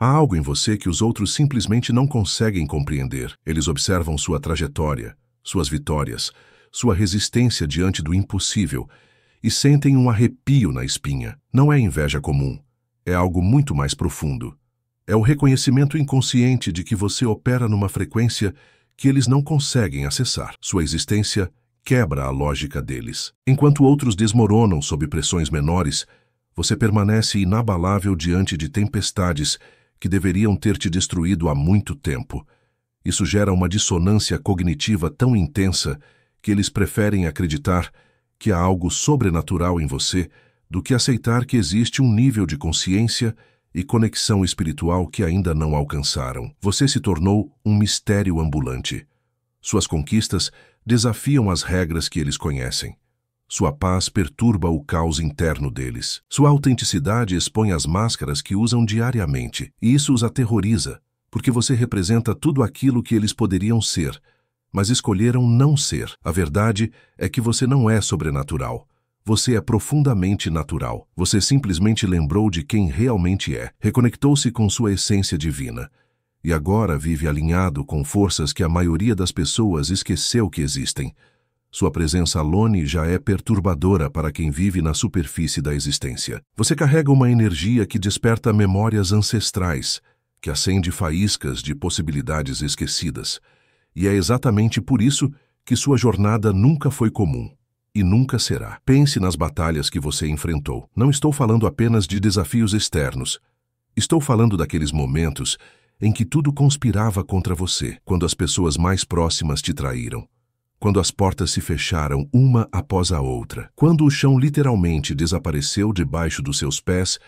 Há algo em você que os outros simplesmente não conseguem compreender. Eles observam sua trajetória, suas vitórias, sua resistência diante do impossível e sentem um arrepio na espinha. Não é inveja comum, é algo muito mais profundo. É o reconhecimento inconsciente de que você opera numa frequência que eles não conseguem acessar. Sua existência quebra a lógica deles. Enquanto outros desmoronam sob pressões menores, você permanece inabalável diante de tempestades que deveriam ter te destruído há muito tempo. Isso gera uma dissonância cognitiva tão intensa que eles preferem acreditar que há algo sobrenatural em você do que aceitar que existe um nível de consciência e conexão espiritual que ainda não alcançaram. Você se tornou um mistério ambulante. Suas conquistas desafiam as regras que eles conhecem. Sua paz perturba o caos interno deles. Sua autenticidade expõe as máscaras que usam diariamente, e isso os aterroriza, porque você representa tudo aquilo que eles poderiam ser, mas escolheram não ser. A verdade é que você não é sobrenatural. Você é profundamente natural. Você simplesmente lembrou de quem realmente é, reconectou-se com sua essência divina, e agora vive alinhado com forças que a maioria das pessoas esqueceu que existem. Sua presença alone já é perturbadora para quem vive na superfície da existência. Você carrega uma energia que desperta memórias ancestrais, que acende faíscas de possibilidades esquecidas. E é exatamente por isso que sua jornada nunca foi comum. E nunca será. Pense nas batalhas que você enfrentou. Não estou falando apenas de desafios externos. Estou falando daqueles momentos em que tudo conspirava contra você, quando as pessoas mais próximas te traíram, quando as portas se fecharam uma após a outra, quando o chão literalmente desapareceu debaixo dos seus pés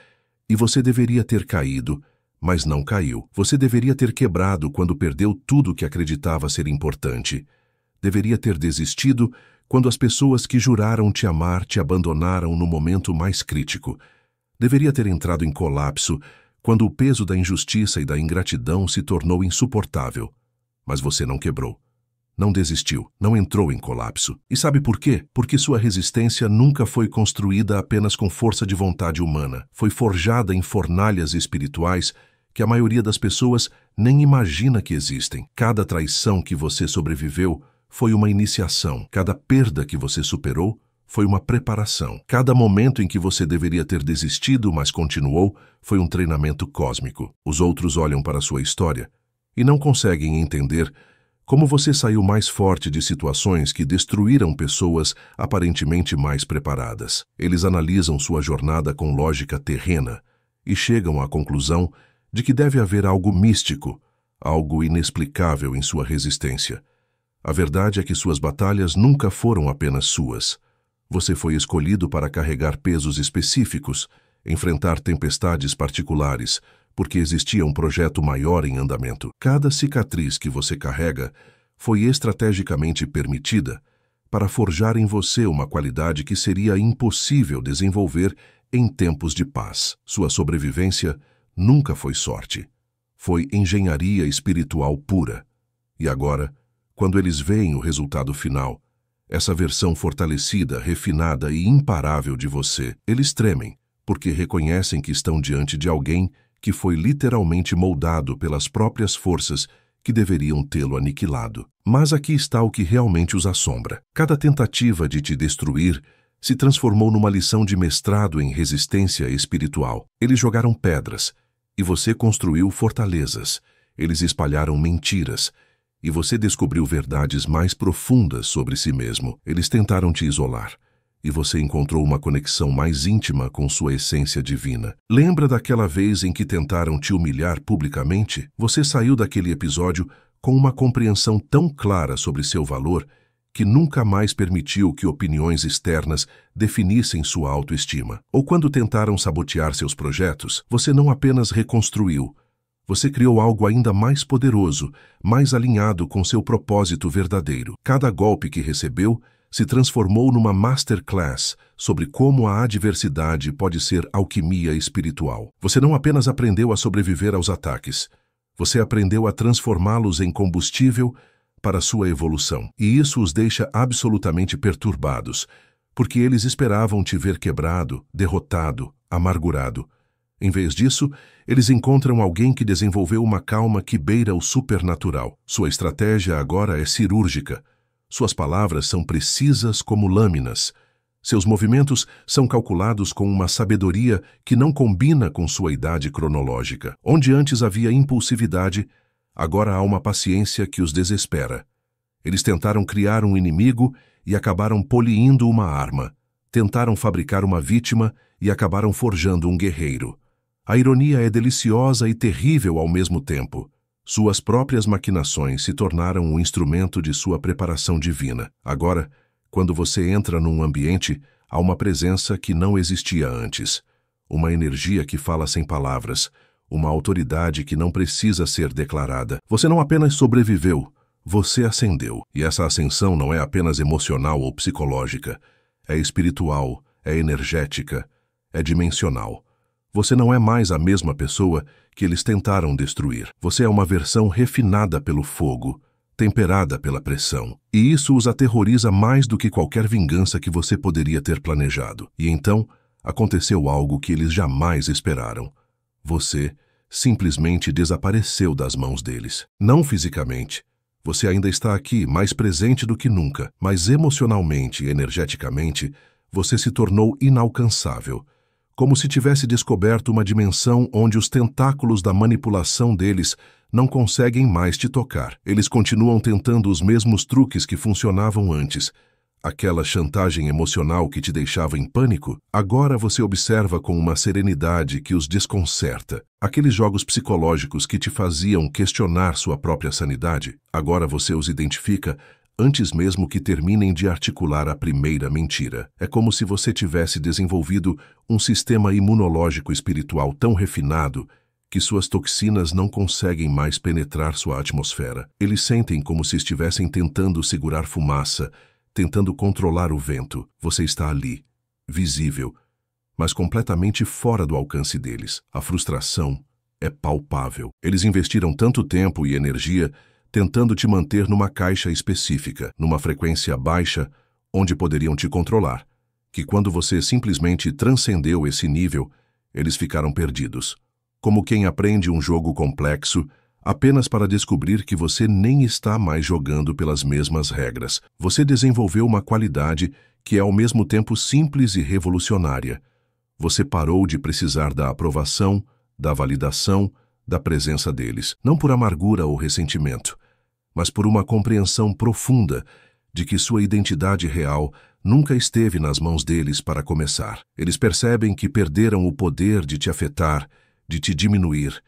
e você deveria ter caído, mas não caiu. Você deveria ter quebrado quando perdeu tudo que acreditava ser importante. Deveria ter desistido quando as pessoas que juraram te amar te abandonaram no momento mais crítico. Deveria ter entrado em colapso quando o peso da injustiça e da ingratidão se tornou insuportável. Mas você não quebrou. Não desistiu, não entrou em colapso. E sabe por quê? Porque sua resistência nunca foi construída apenas com força de vontade humana. Foi forjada em fornalhas espirituais que a maioria das pessoas nem imagina que existem. Cada traição que você sobreviveu foi uma iniciação. Cada perda que você superou foi uma preparação. Cada momento em que você deveria ter desistido, mas continuou, foi um treinamento cósmico. Os outros olham para sua história e não conseguem entender como você saiu mais forte de situações que destruíram pessoas aparentemente mais preparadas. Eles analisam sua jornada com lógica terrena e chegam à conclusão de que deve haver algo místico, algo inexplicável em sua resistência. A verdade é que suas batalhas nunca foram apenas suas. Você foi escolhido para carregar pesos específicos, enfrentar tempestades particulares, porque existia um projeto maior em andamento. Cada cicatriz que você carrega foi estrategicamente permitida para forjar em você uma qualidade que seria impossível desenvolver em tempos de paz. Sua sobrevivência nunca foi sorte. Foi engenharia espiritual pura. E agora, quando eles veem o resultado final, essa versão fortalecida, refinada e imparável de você, eles tremem, porque reconhecem que estão diante de alguém que foi literalmente moldado pelas próprias forças que deveriam tê-lo aniquilado. Mas aqui está o que realmente os assombra. Cada tentativa de te destruir se transformou numa lição de mestrado em resistência espiritual. Eles jogaram pedras, e você construiu fortalezas. Eles espalharam mentiras, e você descobriu verdades mais profundas sobre si mesmo. Eles tentaram te isolar, e você encontrou uma conexão mais íntima com sua essência divina. Lembra daquela vez em que tentaram te humilhar publicamente? Você saiu daquele episódio com uma compreensão tão clara sobre seu valor que nunca mais permitiu que opiniões externas definissem sua autoestima. Ou quando tentaram sabotear seus projetos, você não apenas reconstruiu, você criou algo ainda mais poderoso, mais alinhado com seu propósito verdadeiro. Cada golpe que recebeu se transformou numa masterclass sobre como a adversidade pode ser alquimia espiritual. Você não apenas aprendeu a sobreviver aos ataques, você aprendeu a transformá-los em combustível para sua evolução. E isso os deixa absolutamente perturbados, porque eles esperavam te ver quebrado, derrotado, amargurado. Em vez disso, eles encontram alguém que desenvolveu uma calma que beira o supernatural. Sua estratégia agora é cirúrgica. Suas palavras são precisas como lâminas. Seus movimentos são calculados com uma sabedoria que não combina com sua idade cronológica. Onde antes havia impulsividade, agora há uma paciência que os desespera. Eles tentaram criar um inimigo e acabaram polindo uma arma. Tentaram fabricar uma vítima e acabaram forjando um guerreiro. A ironia é deliciosa e terrível ao mesmo tempo. Suas próprias maquinações se tornaram um instrumento de sua preparação divina. Agora, quando você entra num ambiente, há uma presença que não existia antes. Uma energia que fala sem palavras. Uma autoridade que não precisa ser declarada. Você não apenas sobreviveu, você ascendeu. E essa ascensão não é apenas emocional ou psicológica. É espiritual, é energética, é dimensional. Você não é mais a mesma pessoa que eles tentaram destruir. Você é uma versão refinada pelo fogo, temperada pela pressão. E isso os aterroriza mais do que qualquer vingança que você poderia ter planejado. E então, aconteceu algo que eles jamais esperaram. Você simplesmente desapareceu das mãos deles. Não fisicamente. Você ainda está aqui, mais presente do que nunca, mas emocionalmente e energeticamente, você se tornou inalcançável. Como se tivesse descoberto uma dimensão onde os tentáculos da manipulação deles não conseguem mais te tocar. Eles continuam tentando os mesmos truques que funcionavam antes. Aquela chantagem emocional que te deixava em pânico, agora você observa com uma serenidade que os desconcerta. Aqueles jogos psicológicos que te faziam questionar sua própria sanidade, agora você os identifica antes mesmo que terminem de articular a primeira mentira. É como se você tivesse desenvolvido um sistema imunológico espiritual tão refinado que suas toxinas não conseguem mais penetrar sua atmosfera. Eles sentem como se estivessem tentando segurar fumaça, tentando controlar o vento. Você está ali, visível, mas completamente fora do alcance deles. A frustração é palpável. Eles investiram tanto tempo e energia tentando te manter numa caixa específica, numa frequência baixa, onde poderiam te controlar, que quando você simplesmente transcendeu esse nível, eles ficaram perdidos. Como quem aprende um jogo complexo apenas para descobrir que você nem está mais jogando pelas mesmas regras. Você desenvolveu uma qualidade que é ao mesmo tempo simples e revolucionária. Você parou de precisar da aprovação, da validação, da presença deles, não por amargura ou ressentimento, mas por uma compreensão profunda de que sua identidade real nunca esteve nas mãos deles para começar. Eles percebem que perderam o poder de te afetar, de te diminuir,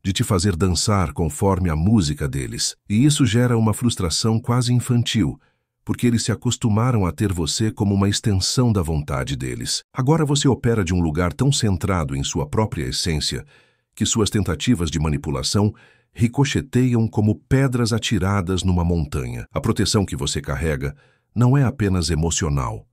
de te fazer dançar conforme a música deles. E isso gera uma frustração quase infantil, porque eles se acostumaram a ter você como uma extensão da vontade deles. Agora você opera de um lugar tão centrado em sua própria essência que suas tentativas de manipulação ricocheteiam como pedras atiradas numa montanha. A proteção que você carrega não é apenas emocional,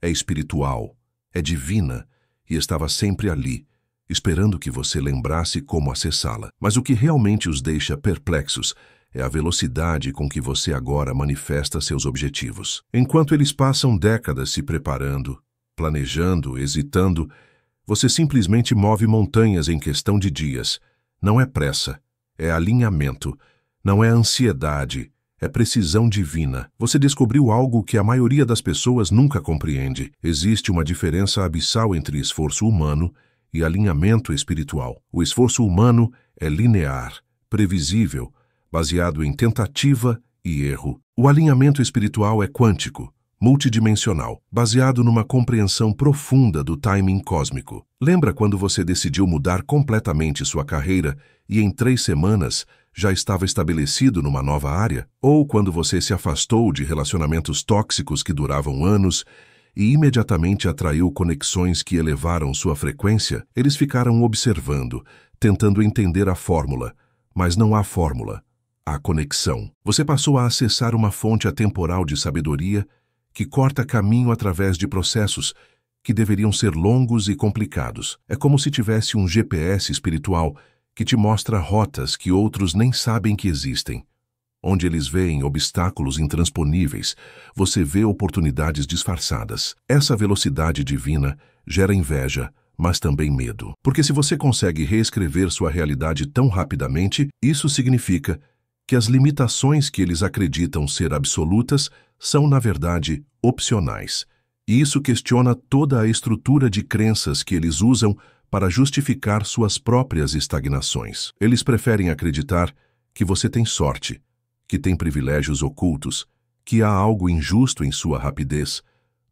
é espiritual, é divina e estava sempre ali, esperando que você lembrasse como acessá-la. Mas o que realmente os deixa perplexos é a velocidade com que você agora manifesta seus objetivos. Enquanto eles passam décadas se preparando, planejando, hesitando, você simplesmente move montanhas em questão de dias. Não é pressa, é alinhamento. Não é ansiedade, é precisão divina. Você descobriu algo que a maioria das pessoas nunca compreende. Existe uma diferença abissal entre esforço humano e alinhamento espiritual. O esforço humano é linear, previsível, baseado em tentativa e erro. O alinhamento espiritual é quântico, multidimensional, baseado numa compreensão profunda do timing cósmico. Lembra quando você decidiu mudar completamente sua carreira e em 3 semanas já estava estabelecido numa nova área? Ou quando você se afastou de relacionamentos tóxicos que duravam anos e imediatamente atraiu conexões que elevaram sua frequência? Eles ficaram observando, tentando entender a fórmula, mas não há fórmula. Há conexão. Você passou a acessar uma fonte atemporal de sabedoria que corta caminho através de processos que deveriam ser longos e complicados. É como se tivesse um GPS espiritual que te mostra rotas que outros nem sabem que existem. Onde eles veem obstáculos intransponíveis, você vê oportunidades disfarçadas. Essa velocidade divina gera inveja, mas também medo. Porque se você consegue reescrever sua realidade tão rapidamente, isso significa que as limitações que eles acreditam ser absolutas são, na verdade, opcionais. E isso questiona toda a estrutura de crenças que eles usam para justificar suas próprias estagnações. Eles preferem acreditar que você tem sorte, que tem privilégios ocultos, que há algo injusto em sua rapidez,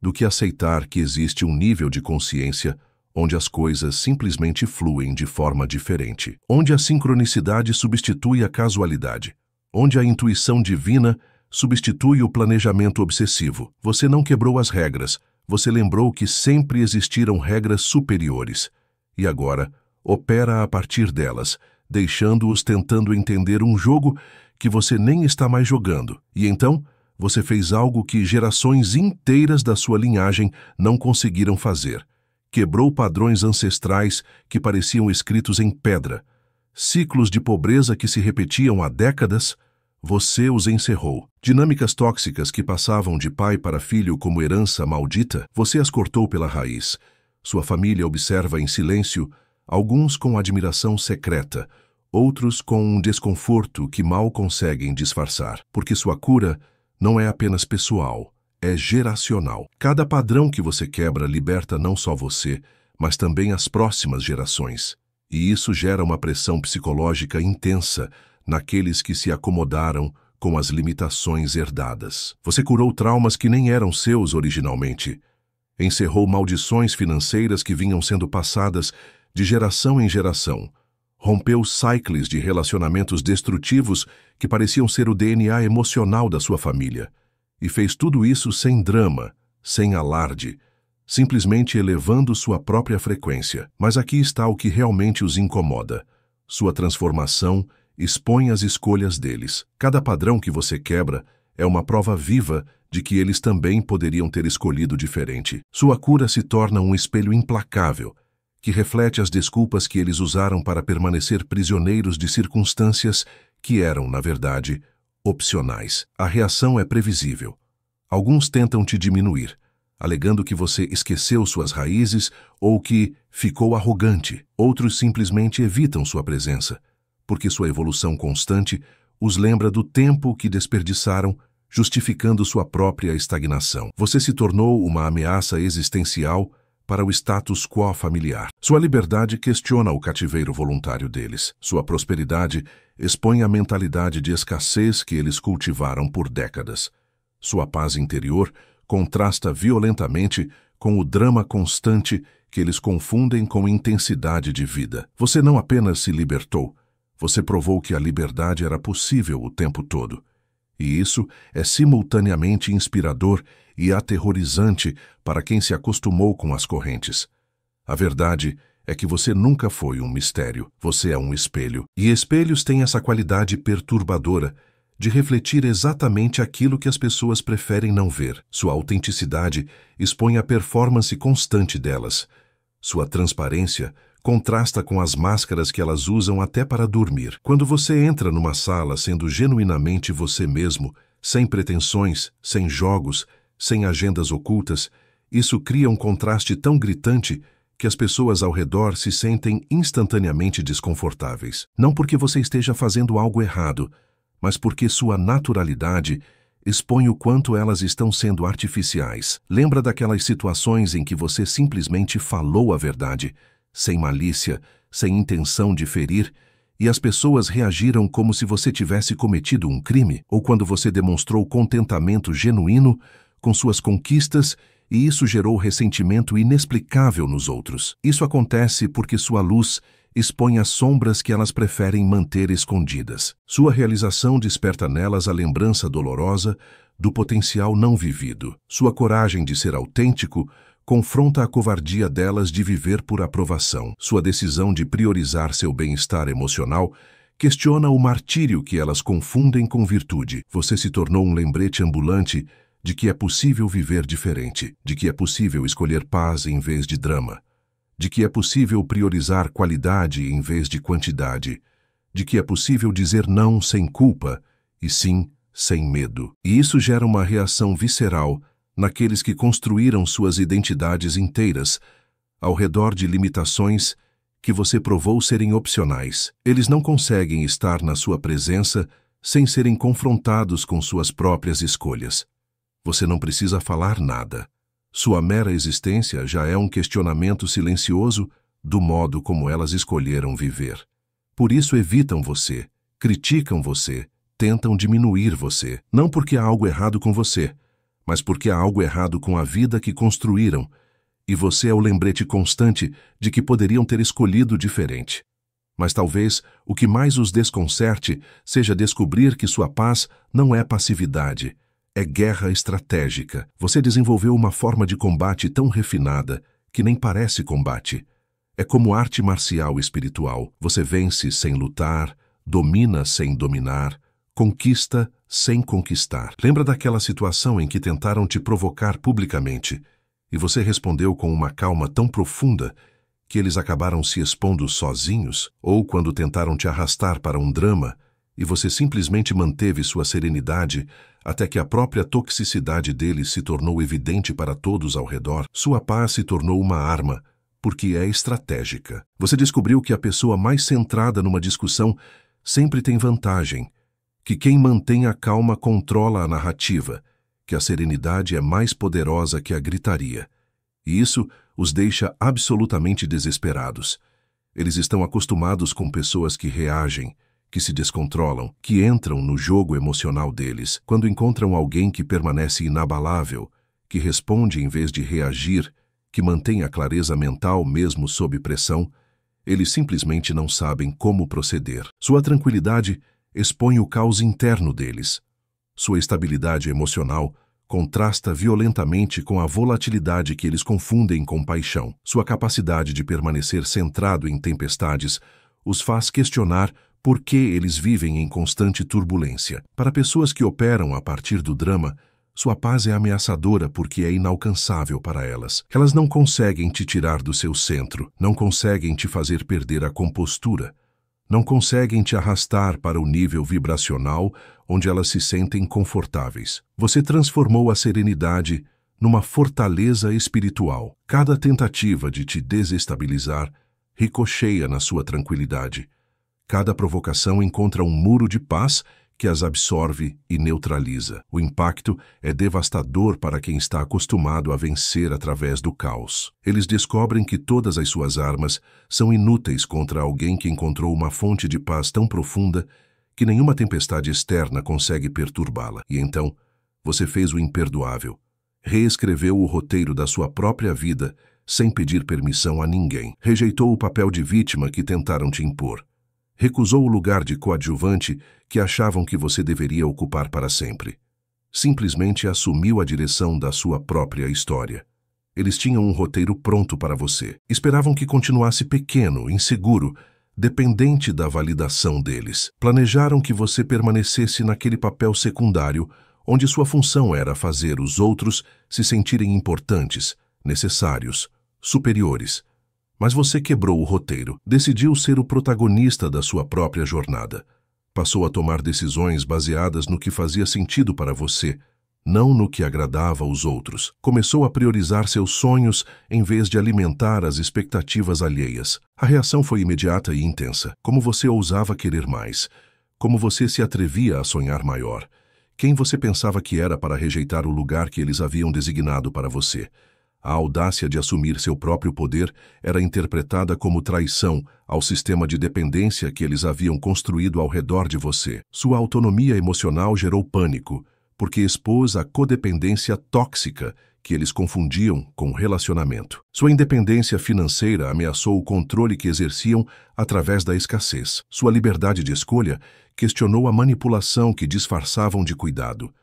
do que aceitar que existe um nível de consciência onde as coisas simplesmente fluem de forma diferente, onde a sincronicidade substitui a casualidade, onde a intuição divina substitui o planejamento obsessivo. Você não quebrou as regras, você lembrou que sempre existiram regras superiores, e agora opera a partir delas, deixando-os tentando entender um jogo que você nem está mais jogando. E então, você fez algo que gerações inteiras da sua linhagem não conseguiram fazer. Quebrou padrões ancestrais que pareciam escritos em pedra. Ciclos de pobreza que se repetiam há décadas, você os encerrou. Dinâmicas tóxicas que passavam de pai para filho como herança maldita, você as cortou pela raiz. Sua família observa em silêncio, alguns com admiração secreta, outros com um desconforto que mal conseguem disfarçar, porque sua cura não é apenas pessoal, é geracional. Cada padrão que você quebra liberta não só você, mas também as próximas gerações. E isso gera uma pressão psicológica intensa naqueles que se acomodaram com as limitações herdadas. Você curou traumas que nem eram seus originalmente. Encerrou maldições financeiras que vinham sendo passadas de geração em geração. Rompeu ciclos de relacionamentos destrutivos que pareciam ser o DNA emocional da sua família. E fez tudo isso sem drama, sem alarde, simplesmente elevando sua própria frequência. Mas aqui está o que realmente os incomoda. Sua transformação expõe as escolhas deles. Cada padrão que você quebra é uma prova viva de que eles também poderiam ter escolhido diferente. Sua cura se torna um espelho implacável, que reflete as desculpas que eles usaram para permanecer prisioneiros de circunstâncias que eram, na verdade, opcionais. A reação é previsível. Alguns tentam te diminuir, alegando que você esqueceu suas raízes ou que ficou arrogante. Outros simplesmente evitam sua presença, porque sua evolução constante os lembra do tempo que desperdiçaram, justificando sua própria estagnação. Você se tornou uma ameaça existencial para o status quo familiar. Sua liberdade questiona o cativeiro voluntário deles. Sua prosperidade expõe a mentalidade de escassez que eles cultivaram por décadas. Sua paz interior contrasta violentamente com o drama constante que eles confundem com intensidade de vida. Você não apenas se libertou, você provou que a liberdade era possível o tempo todo. E isso é simultaneamente inspirador e aterrorizante para quem se acostumou com as correntes. A verdade é que você nunca foi um mistério, você é um espelho. E espelhos têm essa qualidade perturbadora de refletir exatamente aquilo que as pessoas preferem não ver. Sua autenticidade expõe a performance constante delas. Sua transparência contrasta com as máscaras que elas usam até para dormir. Quando você entra numa sala sendo genuinamente você mesmo, sem pretensões, sem jogos, sem agendas ocultas, isso cria um contraste tão gritante que as pessoas ao redor se sentem instantaneamente desconfortáveis. Não porque você esteja fazendo algo errado, mas porque sua naturalidade expõe o quanto elas estão sendo artificiais. Lembra daquelas situações em que você simplesmente falou a verdade, sem malícia, sem intenção de ferir, e as pessoas reagiram como se você tivesse cometido um crime? Ou quando você demonstrou contentamento genuíno com suas conquistas e isso gerou ressentimento inexplicável nos outros? Isso acontece porque sua luz expõe as sombras que elas preferem manter escondidas. Sua realização desperta nelas a lembrança dolorosa do potencial não vivido. Sua coragem de ser autêntico confronta a covardia delas de viver por aprovação. Sua decisão de priorizar seu bem-estar emocional questiona o martírio que elas confundem com virtude. Você se tornou um lembrete ambulante de que é possível viver diferente, de que é possível escolher paz em vez de drama, de que é possível priorizar qualidade em vez de quantidade, de que é possível dizer não sem culpa e sim sem medo. E isso gera uma reação visceral naqueles que construíram suas identidades inteiras ao redor de limitações que você provou serem opcionais. Eles não conseguem estar na sua presença sem serem confrontados com suas próprias escolhas. Você não precisa falar nada. Sua mera existência já é um questionamento silencioso do modo como elas escolheram viver. Por isso evitam você, criticam você, tentam diminuir você, não porque há algo errado com você, mas porque há algo errado com a vida que construíram, e você é o lembrete constante de que poderiam ter escolhido diferente. Mas talvez o que mais os desconcerte seja descobrir que sua paz não é passividade, é guerra estratégica. Você desenvolveu uma forma de combate tão refinada que nem parece combate. É como arte marcial espiritual. Você vence sem lutar, domina sem dominar, conquista sem conquistar. Lembra daquela situação em que tentaram te provocar publicamente e você respondeu com uma calma tão profunda que eles acabaram se expondo sozinhos? Ou quando tentaram te arrastar para um drama e você simplesmente manteve sua serenidade até que a própria toxicidade deles se tornou evidente para todos ao redor? Sua paz se tornou uma arma, porque é estratégica. Você descobriu que a pessoa mais centrada numa discussão sempre tem vantagem, que quem mantém a calma controla a narrativa, que a serenidade é mais poderosa que a gritaria. E isso os deixa absolutamente desesperados. Eles estão acostumados com pessoas que reagem, que se descontrolam, que entram no jogo emocional deles. Quando encontram alguém que permanece inabalável, que responde em vez de reagir, que mantém a clareza mental mesmo sob pressão, eles simplesmente não sabem como proceder. Sua tranquilidade expõe o caos interno deles. Sua estabilidade emocional contrasta violentamente com a volatilidade que eles confundem com paixão. Sua capacidade de permanecer centrado em tempestades os faz questionar por que eles vivem em constante turbulência. Para pessoas que operam a partir do drama, sua paz é ameaçadora porque é inalcançável para elas. Elas não conseguem te tirar do seu centro, não conseguem te fazer perder a compostura, não conseguem te arrastar para o nível vibracional onde elas se sentem confortáveis. Você transformou a serenidade numa fortaleza espiritual. Cada tentativa de te desestabilizar ricocheia na sua tranquilidade. Cada provocação encontra um muro de paz que as absorve e neutraliza. O impacto é devastador para quem está acostumado a vencer através do caos. Eles descobrem que todas as suas armas são inúteis contra alguém que encontrou uma fonte de paz tão profunda que nenhuma tempestade externa consegue perturbá-la. E então, você fez o imperdoável. Reescreveu o roteiro da sua própria vida sem pedir permissão a ninguém. Rejeitou o papel de vítima que tentaram te impor. Recusou o lugar de coadjuvante que achavam que você deveria ocupar para sempre. Simplesmente assumiu a direção da sua própria história. Eles tinham um roteiro pronto para você. Esperavam que continuasse pequeno, inseguro, dependente da validação deles. Planejaram que você permanecesse naquele papel secundário, onde sua função era fazer os outros se sentirem importantes, necessários, superiores. Mas você quebrou o roteiro, decidiu ser o protagonista da sua própria jornada. Passou a tomar decisões baseadas no que fazia sentido para você, não no que agradava aos outros. Começou a priorizar seus sonhos em vez de alimentar as expectativas alheias. A reação foi imediata e intensa. Como você ousava querer mais? Como você se atrevia a sonhar maior? Quem você pensava que era para rejeitar o lugar que eles haviam designado para você? A audácia de assumir seu próprio poder era interpretada como traição ao sistema de dependência que eles haviam construído ao redor de você. Sua autonomia emocional gerou pânico, porque expôs a codependência tóxica que eles confundiam com relacionamento. Sua independência financeira ameaçou o controle que exerciam através da escassez. Sua liberdade de escolha questionou a manipulação que disfarçavam de cuidado.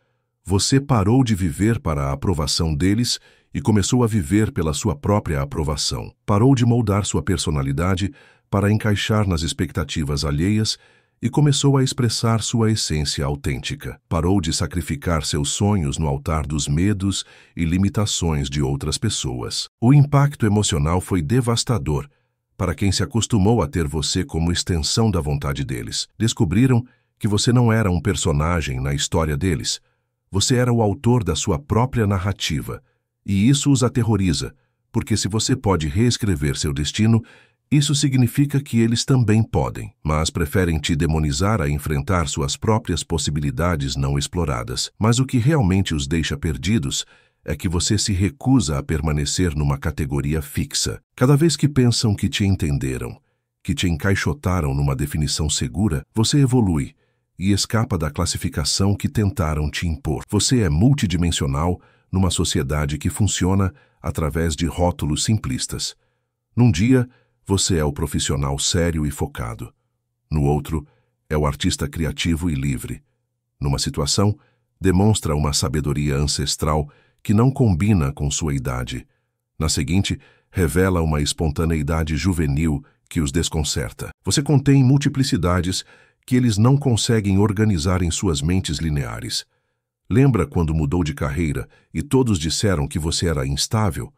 Você parou de viver para a aprovação deles e começou a viver pela sua própria aprovação. Parou de moldar sua personalidade para encaixar nas expectativas alheias e começou a expressar sua essência autêntica. Parou de sacrificar seus sonhos no altar dos medos e limitações de outras pessoas. O impacto emocional foi devastador para quem se acostumou a ter você como extensão da vontade deles. Descobriram que você não era um personagem na história deles. Você era o autor da sua própria narrativa. E isso os aterroriza, porque se você pode reescrever seu destino, isso significa que eles também podem, mas preferem te demonizar a enfrentar suas próprias possibilidades não exploradas. Mas o que realmente os deixa perdidos é que você se recusa a permanecer numa categoria fixa. Cada vez que pensam que te entenderam, que te encaixotaram numa definição segura, você evolui e escapa da classificação que tentaram te impor. Você é multidimensional numa sociedade que funciona através de rótulos simplistas. Num dia, você é o profissional sério e focado. No outro, é o artista criativo e livre. Numa situação, demonstra uma sabedoria ancestral que não combina com sua idade. Na seguinte, revela uma espontaneidade juvenil que os desconcerta. Você contém multiplicidades que eles não conseguem organizar em suas mentes lineares. Lembra quando mudou de carreira e todos disseram que você era instável?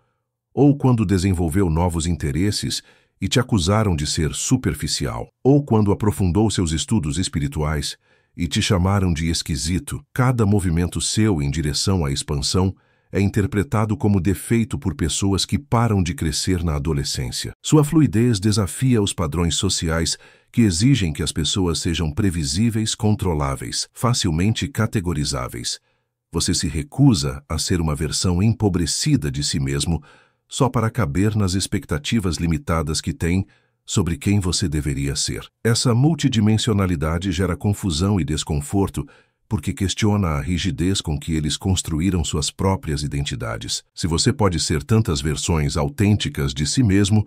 Ou quando desenvolveu novos interesses e te acusaram de ser superficial? Ou quando aprofundou seus estudos espirituais e te chamaram de esquisito? Cada movimento seu em direção à expansão é interpretado como defeito por pessoas que param de crescer na adolescência. Sua fluidez desafia os padrões sociais que exigem que as pessoas sejam previsíveis, controláveis, facilmente categorizáveis. Você se recusa a ser uma versão empobrecida de si mesmo só para caber nas expectativas limitadas que tem sobre quem você deveria ser. Essa multidimensionalidade gera confusão e desconforto porque questiona a rigidez com que eles construíram suas próprias identidades. Se você pode ser tantas versões autênticas de si mesmo,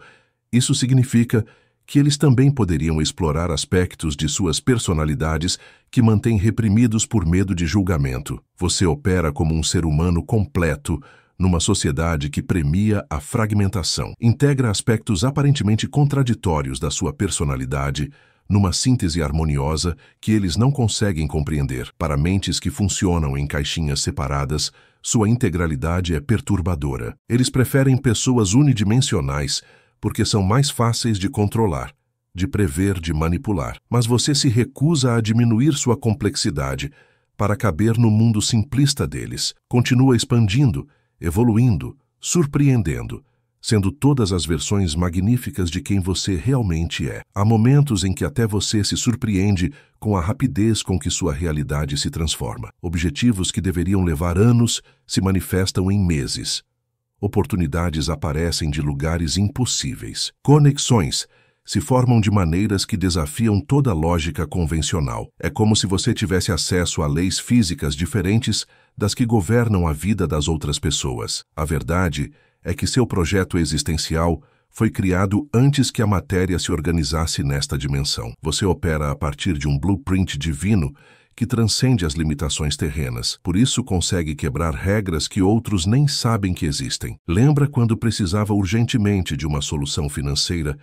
isso significa que eles também poderiam explorar aspectos de suas personalidades que mantêm reprimidos por medo de julgamento. Você opera como um ser humano completo numa sociedade que premia a fragmentação. Integra aspectos aparentemente contraditórios da sua personalidade numa síntese harmoniosa que eles não conseguem compreender. Para mentes que funcionam em caixinhas separadas, sua integralidade é perturbadora. Eles preferem pessoas unidimensionais porque são mais fáceis de controlar, de prever, de manipular. Mas você se recusa a diminuir sua complexidade para caber no mundo simplista deles. Continua expandindo, evoluindo, surpreendendo, sendo todas as versões magníficas de quem você realmente é. Há momentos em que até você se surpreende com a rapidez com que sua realidade se transforma. Objetivos que deveriam levar anos se manifestam em meses. Oportunidades aparecem de lugares impossíveis. Conexões se formam de maneiras que desafiam toda lógica convencional. É como se você tivesse acesso a leis físicas diferentes das que governam a vida das outras pessoas. A verdade é que seu projeto existencial foi criado antes que a matéria se organizasse nesta dimensão. Você opera a partir de um blueprint divino que transcende as limitações terrenas. Por isso consegue quebrar regras que outros nem sabem que existem. Lembra quando precisava urgentemente de uma solução financeira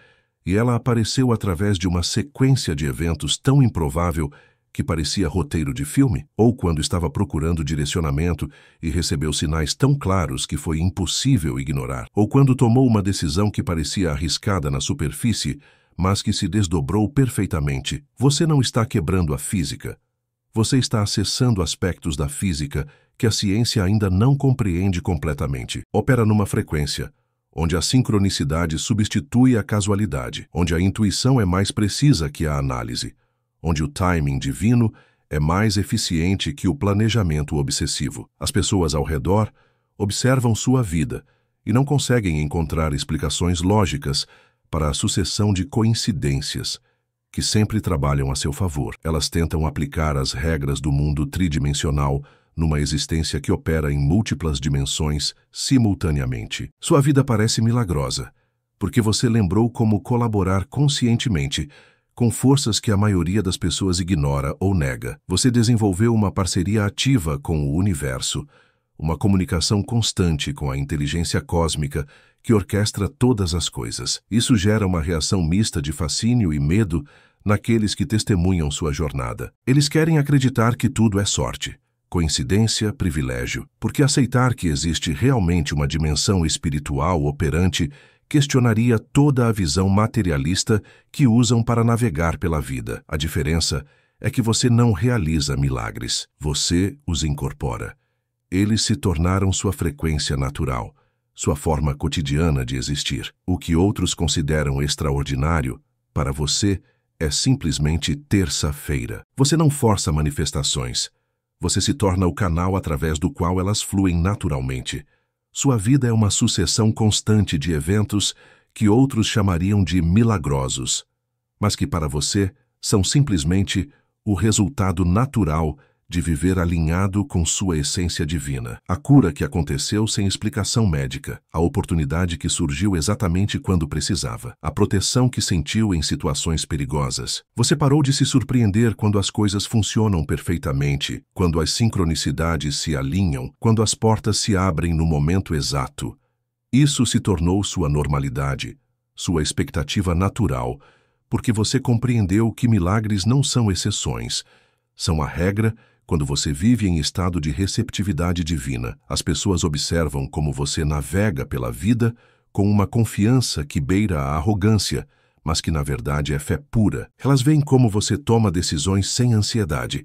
e ela apareceu através de uma sequência de eventos tão improvável que parecia roteiro de filme? Ou quando estava procurando direcionamento e recebeu sinais tão claros que foi impossível ignorar? Ou quando tomou uma decisão que parecia arriscada na superfície, mas que se desdobrou perfeitamente? Você não está quebrando a física. Você está acessando aspectos da física que a ciência ainda não compreende completamente. Opera numa frequência onde a sincronicidade substitui a casualidade, onde a intuição é mais precisa que a análise, onde o timing divino é mais eficiente que o planejamento obsessivo. As pessoas ao redor observam sua vida e não conseguem encontrar explicações lógicas para a sucessão de coincidências que sempre trabalham a seu favor. Elas tentam aplicar as regras do mundo tridimensional numa existência que opera em múltiplas dimensões simultaneamente. Sua vida parece milagrosa, porque você lembrou como colaborar conscientemente com forças que a maioria das pessoas ignora ou nega. Você desenvolveu uma parceria ativa com o universo, uma comunicação constante com a inteligência cósmica que orquestra todas as coisas. Isso gera uma reação mista de fascínio e medo naqueles que testemunham sua jornada. Eles querem acreditar que tudo é sorte, coincidência, privilégio, porque aceitar que existe realmente uma dimensão espiritual operante questionaria toda a visão materialista que usam para navegar pela vida. A diferença é que você não realiza milagres, você os incorpora. Eles se tornaram sua frequência natural, sua forma cotidiana de existir. O que outros consideram extraordinário, para você, é simplesmente terça-feira. Você não força manifestações. Você se torna o canal através do qual elas fluem naturalmente. Sua vida é uma sucessão constante de eventos que outros chamariam de milagrosos, mas que para você são simplesmente o resultado natural de viver alinhado com sua essência divina. A cura que aconteceu sem explicação médica, a oportunidade que surgiu exatamente quando precisava, a proteção que sentiu em situações perigosas. Você parou de se surpreender quando as coisas funcionam perfeitamente, quando as sincronicidades se alinham, quando as portas se abrem no momento exato. Isso se tornou sua normalidade, sua expectativa natural, porque você compreendeu que milagres não são exceções, são a regra. Quando você vive em estado de receptividade divina, as pessoas observam como você navega pela vida com uma confiança que beira a arrogância, mas que na verdade é fé pura. Elas veem como você toma decisões sem ansiedade,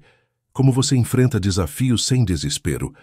como você enfrenta desafios sem desespero,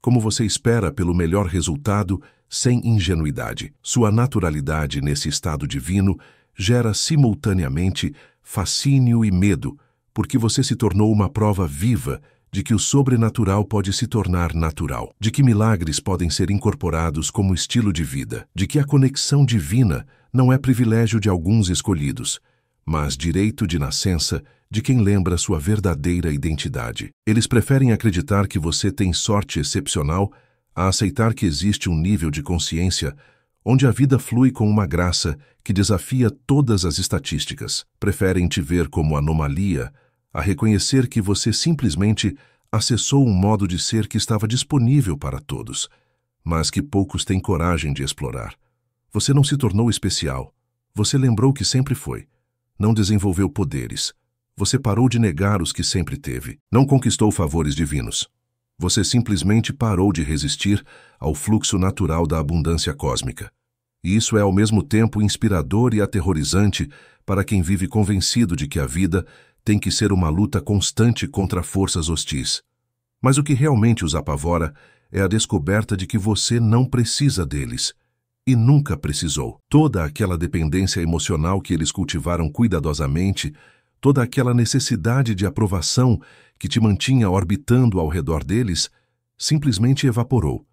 como você espera pelo melhor resultado sem ingenuidade. Sua naturalidade nesse estado divino gera simultaneamente fascínio e medo, porque você se tornou uma prova viva de que o sobrenatural pode se tornar natural, de que milagres podem ser incorporados como estilo de vida, de que a conexão divina não é privilégio de alguns escolhidos, mas direito de nascença de quem lembra sua verdadeira identidade. Eles preferem acreditar que você tem sorte excepcional a aceitar que existe um nível de consciência onde a vida flui com uma graça que desafia todas as estatísticas. Preferem te ver como anomalia a reconhecer que você simplesmente acessou um modo de ser que estava disponível para todos, mas que poucos têm coragem de explorar. Você não se tornou especial. Você lembrou que sempre foi. Não desenvolveu poderes. Você parou de negar os que sempre teve. Não conquistou favores divinos. Você simplesmente parou de resistir ao fluxo natural da abundância cósmica. E isso é ao mesmo tempo inspirador e aterrorizante para quem vive convencido de que a vida tem que ser uma luta constante contra forças hostis. Mas o que realmente os apavora é a descoberta de que você não precisa deles. E nunca precisou. Toda aquela dependência emocional que eles cultivaram cuidadosamente, toda aquela necessidade de aprovação que te mantinha orbitando ao redor deles, simplesmente evaporou.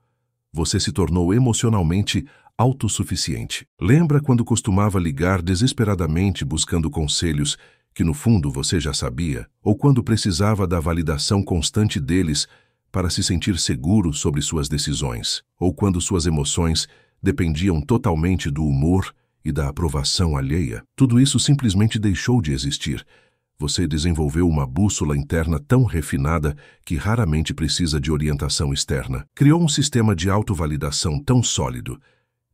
Você se tornou emocionalmente autossuficiente. Lembra quando costumava ligar desesperadamente buscando conselhos que no fundo você já sabia, ou quando precisava da validação constante deles para se sentir seguro sobre suas decisões, ou quando suas emoções dependiam totalmente do humor e da aprovação alheia? Tudo isso simplesmente deixou de existir. Você desenvolveu uma bússola interna tão refinada que raramente precisa de orientação externa. Criou um sistema de autovalidação tão sólido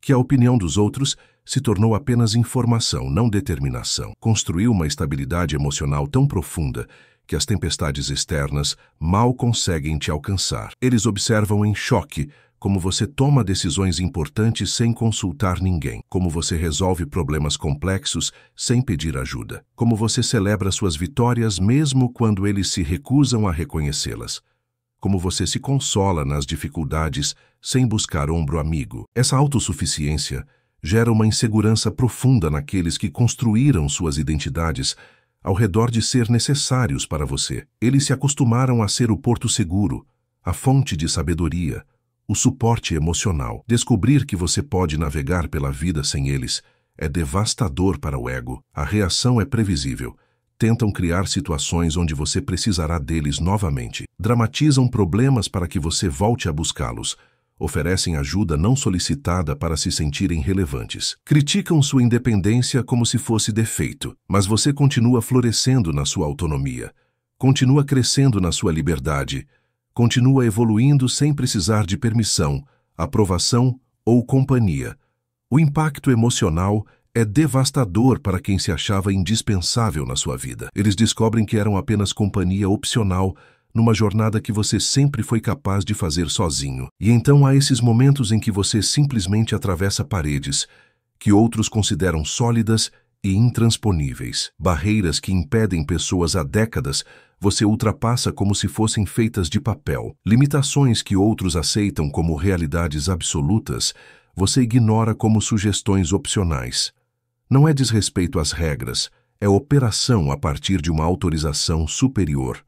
que a opinião dos outros se tornou apenas informação, não determinação. Construiu uma estabilidade emocional tão profunda que as tempestades externas mal conseguem te alcançar. Eles observam em choque como você toma decisões importantes sem consultar ninguém, como você resolve problemas complexos sem pedir ajuda, como você celebra suas vitórias mesmo quando eles se recusam a reconhecê-las, como você se consola nas dificuldades sem buscar ombro amigo. Essa autossuficiência gera uma insegurança profunda naqueles que construíram suas identidades ao redor de ser necessários para você. Eles se acostumaram a ser o porto seguro, a fonte de sabedoria, o suporte emocional. Descobrir que você pode navegar pela vida sem eles é devastador para o ego. A reação é previsível. Tentam criar situações onde você precisará deles novamente. Dramatizam problemas para que você volte a buscá-los. Oferecem ajuda não solicitada para se sentirem relevantes. Criticam sua independência como se fosse defeito, mas você continua florescendo na sua autonomia. Continua crescendo na sua liberdade. Continua evoluindo sem precisar de permissão, aprovação ou companhia. O impacto emocional é devastador para quem se achava indispensável na sua vida. Eles descobrem que eram apenas companhia opcional numa jornada que você sempre foi capaz de fazer sozinho. E então há esses momentos em que você simplesmente atravessa paredes que outros consideram sólidas e intransponíveis. Barreiras que impedem pessoas há décadas, você ultrapassa como se fossem feitas de papel. Limitações que outros aceitam como realidades absolutas, você ignora como sugestões opcionais. Não é desrespeito às regras, é operação a partir de uma autorização superior.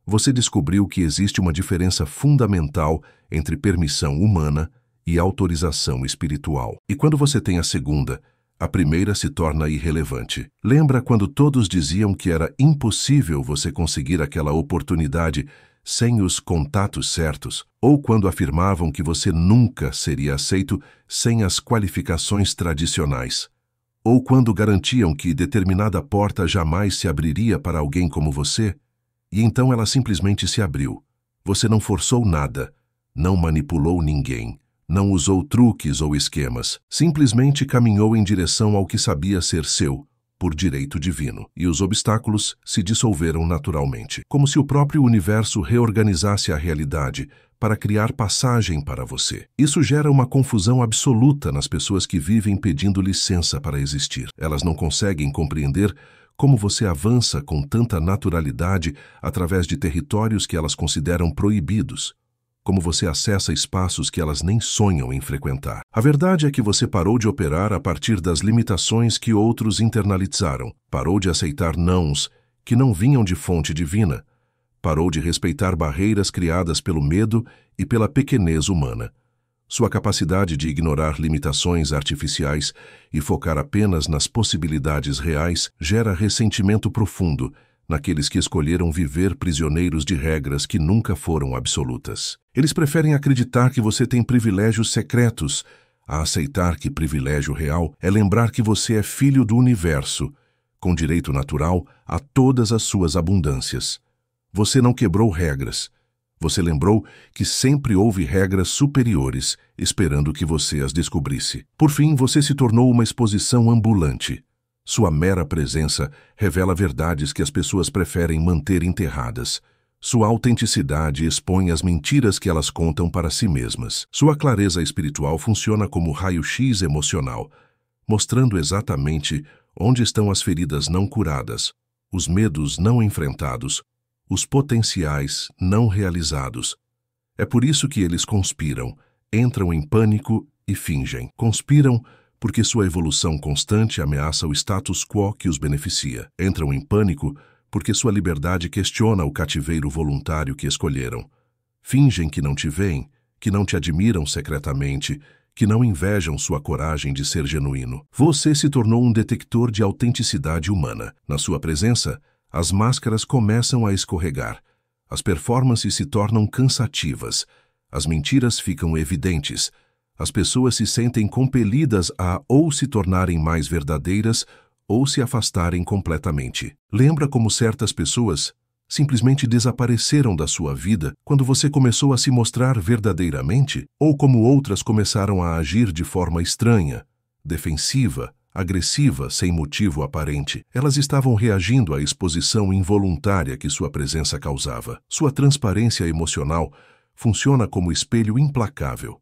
Você descobriu que existe uma diferença fundamental entre permissão humana e autorização espiritual. E quando você tem a segunda, a primeira se torna irrelevante. Lembra quando todos diziam que era impossível você conseguir aquela oportunidade sem os contatos certos? Ou quando afirmavam que você nunca seria aceito sem as qualificações tradicionais? Ou quando garantiam que determinada porta jamais se abriria para alguém como você? E então ela simplesmente se abriu. Você não forçou nada, não manipulou ninguém, não usou truques ou esquemas, simplesmente caminhou em direção ao que sabia ser seu, por direito divino, e os obstáculos se dissolveram naturalmente, como se o próprio universo reorganizasse a realidade para criar passagem para você. Isso gera uma confusão absoluta nas pessoas que vivem pedindo licença para existir. Elas não conseguem compreender como você avança com tanta naturalidade através de territórios que elas consideram proibidos, como você acessa espaços que elas nem sonham em frequentar. A verdade é que você parou de operar a partir das limitações que outros internalizaram, parou de aceitar nãos que não vinham de fonte divina, parou de respeitar barreiras criadas pelo medo e pela pequenez humana. Sua capacidade de ignorar limitações artificiais e focar apenas nas possibilidades reais gera ressentimento profundo naqueles que escolheram viver prisioneiros de regras que nunca foram absolutas. Eles preferem acreditar que você tem privilégios secretos, a aceitar que privilégio real é lembrar que você é filho do universo, com direito natural a todas as suas abundâncias. Você não quebrou regras. Você lembrou que sempre houve regras superiores, esperando que você as descobrisse. Por fim, você se tornou uma exposição ambulante. Sua mera presença revela verdades que as pessoas preferem manter enterradas. Sua autenticidade expõe as mentiras que elas contam para si mesmas. Sua clareza espiritual funciona como raio-x emocional, mostrando exatamente onde estão as feridas não curadas, os medos não enfrentados, os potenciais não realizados. É por isso que eles conspiram, entram em pânico e fingem. Conspiram porque sua evolução constante ameaça o status quo que os beneficia. Entram em pânico porque sua liberdade questiona o cativeiro voluntário que escolheram. Fingem que não te veem, que não te admiram secretamente, que não invejam sua coragem de ser genuíno. Você se tornou um detector de autenticidade humana. Na sua presença, as máscaras começam a escorregar. As performances se tornam cansativas. As mentiras ficam evidentes. As pessoas se sentem compelidas a ou se tornarem mais verdadeiras ou se afastarem completamente. Lembra como certas pessoas simplesmente desapareceram da sua vida quando você começou a se mostrar verdadeiramente? Ou como outras começaram a agir de forma estranha, defensiva, agressiva, sem motivo aparente? Elas estavam reagindo à exposição involuntária que sua presença causava. Sua transparência emocional funciona como espelho implacável.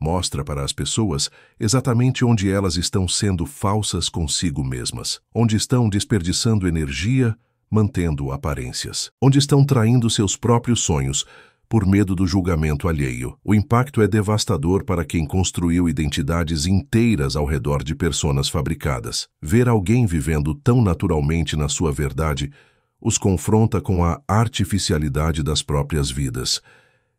Mostra para as pessoas exatamente onde elas estão sendo falsas consigo mesmas, onde estão desperdiçando energia, mantendo aparências, onde estão traindo seus próprios sonhos por medo do julgamento alheio. O impacto é devastador para quem construiu identidades inteiras ao redor de personas fabricadas. Ver alguém vivendo tão naturalmente na sua verdade os confronta com a artificialidade das próprias vidas.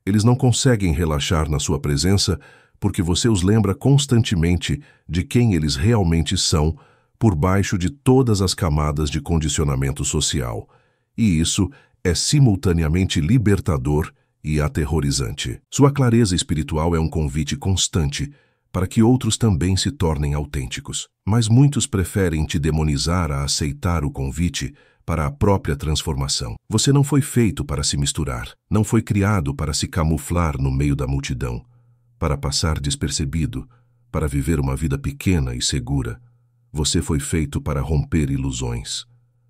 Eles não conseguem relaxar na sua presença porque você os lembra constantemente de quem eles realmente são por baixo de todas as camadas de condicionamento social. E isso é simultaneamente libertador e aterrorizante. Sua clareza espiritual é um convite constante para que outros também se tornem autênticos. Mas muitos preferem te demonizar a aceitar o convite para a própria transformação. Você não foi feito para se misturar, não foi criado para se camuflar no meio da multidão, para passar despercebido, para viver uma vida pequena e segura. Você foi feito para romper ilusões,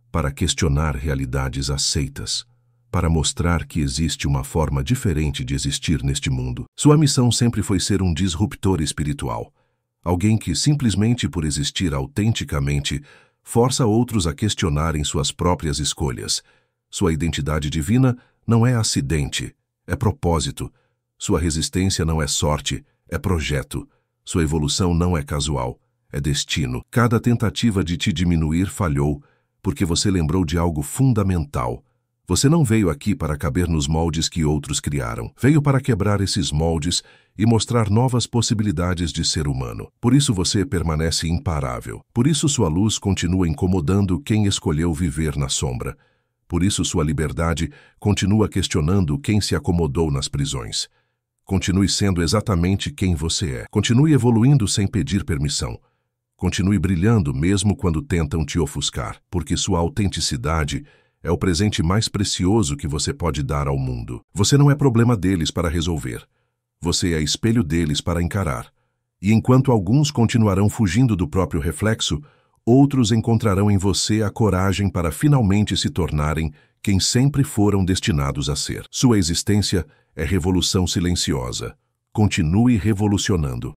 para questionar realidades aceitas, para mostrar que existe uma forma diferente de existir neste mundo. Sua missão sempre foi ser um disruptor espiritual, alguém que, simplesmente por existir autenticamente, força outros a questionarem suas próprias escolhas. Sua identidade divina não é acidente, é propósito. Sua resistência não é sorte, é projeto. Sua evolução não é casual, é destino. Cada tentativa de te diminuir falhou, porque você lembrou de algo fundamental. Você não veio aqui para caber nos moldes que outros criaram. Veio para quebrar esses moldes e mostrar novas possibilidades de ser humano. Por isso você permanece imparável. Por isso sua luz continua incomodando quem escolheu viver na sombra. Por isso sua liberdade continua questionando quem se acomodou nas prisões. Continue sendo exatamente quem você é. Continue evoluindo sem pedir permissão. Continue brilhando mesmo quando tentam te ofuscar, porque sua autenticidade é o presente mais precioso que você pode dar ao mundo. Você não é problema deles para resolver. Você é espelho deles para encarar. E enquanto alguns continuarão fugindo do próprio reflexo, outros encontrarão em você a coragem para finalmente se tornarem quem sempre foram destinados a ser. Sua existência é revolução silenciosa. Continue revolucionando.